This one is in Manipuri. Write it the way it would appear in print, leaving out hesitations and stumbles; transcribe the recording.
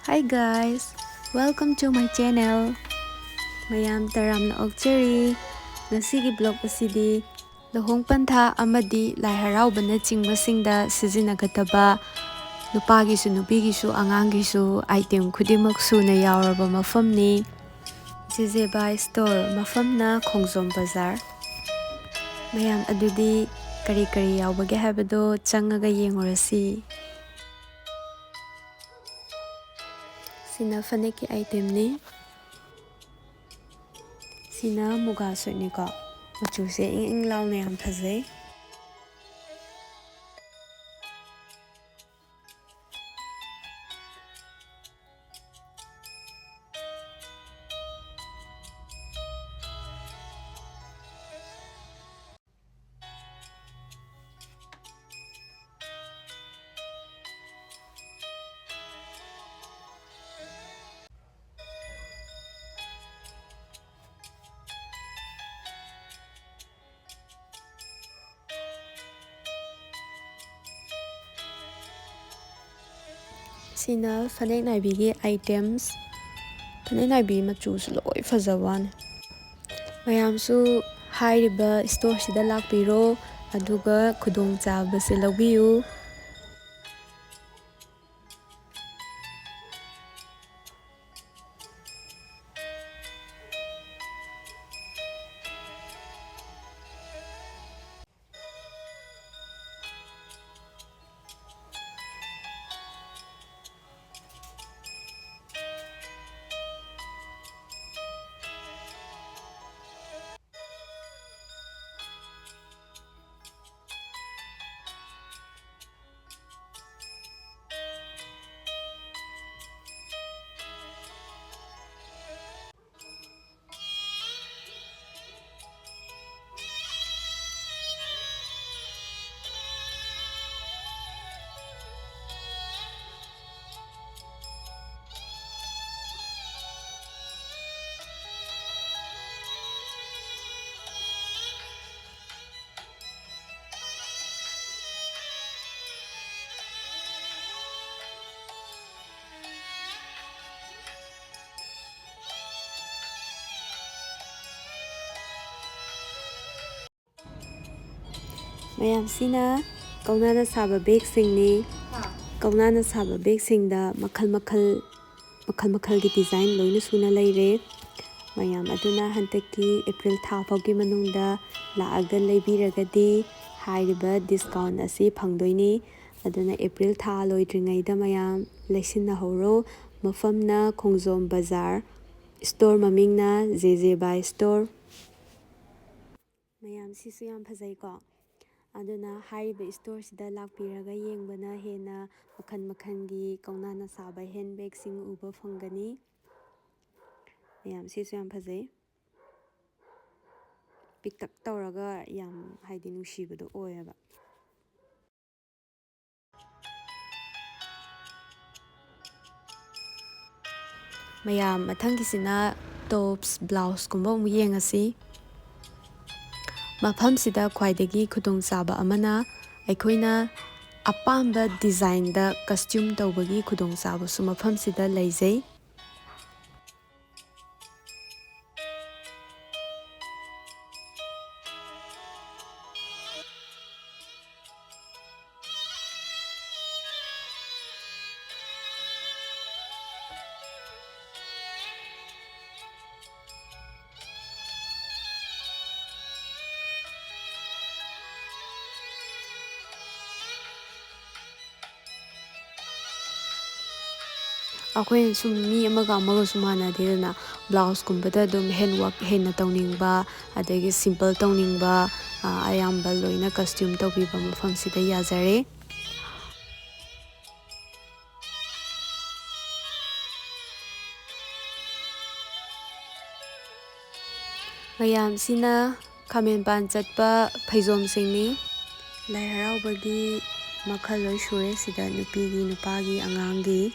Hi guys! Welcome to my channel! Mayam taramna okchari. Ngasigi vlog asidi luhong pantha amadi lai haraubana chingmasingda sizinnagadaba nupagisu nupigisu angangisu item khudimak suna yauraba mafamni. Jizeba store mafamna Khongjom Bazar. Mayam adudi kari yaubage habado changaga yengorasi. Sina faneki item ni. Sina muga suit ni ko. Machuse ing launa yam phajai. Sina fanek naibigi items. Fanek naibi machusu loi fajawan. Mayamsu hairiba store sida lakpiro aduga khudong chabase lawbiyu. Mayam sina kaunana saba bag singni. Kaunana saba bag singda makal gi design loina suna leire. Mayam aduna hantaki April tha faugi manungda laaga leibiragadi hairiba discount asi phangdoini. Aduna April tha loidringaida mayam leisinna horo. Mafamna Khongjom Bazar. Store mamingna Jejeba store. Mayam sisu yam phajai ko. Aduna hairiba store sida lakpiraga yengbana hena makhangi kaunana saba handbag sing uba phangani. Mayam sisu yam phajai. Piktak tawraga yam haidi nushibado oyaba. Mayam mathangisina tops blouse kumba mu yengasi. Mafamsida khwaidagi khudong chaba amana aikoina apamba design da costume tawbagi khudong chaba su mafamsida leijai. Akoin sum mi amaga sumana dedana blouse kumbada dum handwork henna tawningba adagi simple tawningba ayamba loina costume tawbiba mafamsida yazare. Mayam sina khamen ban chatpa phaijom singni. Lai haraubagi makhal loi sure sida nupigi nupagi angangi.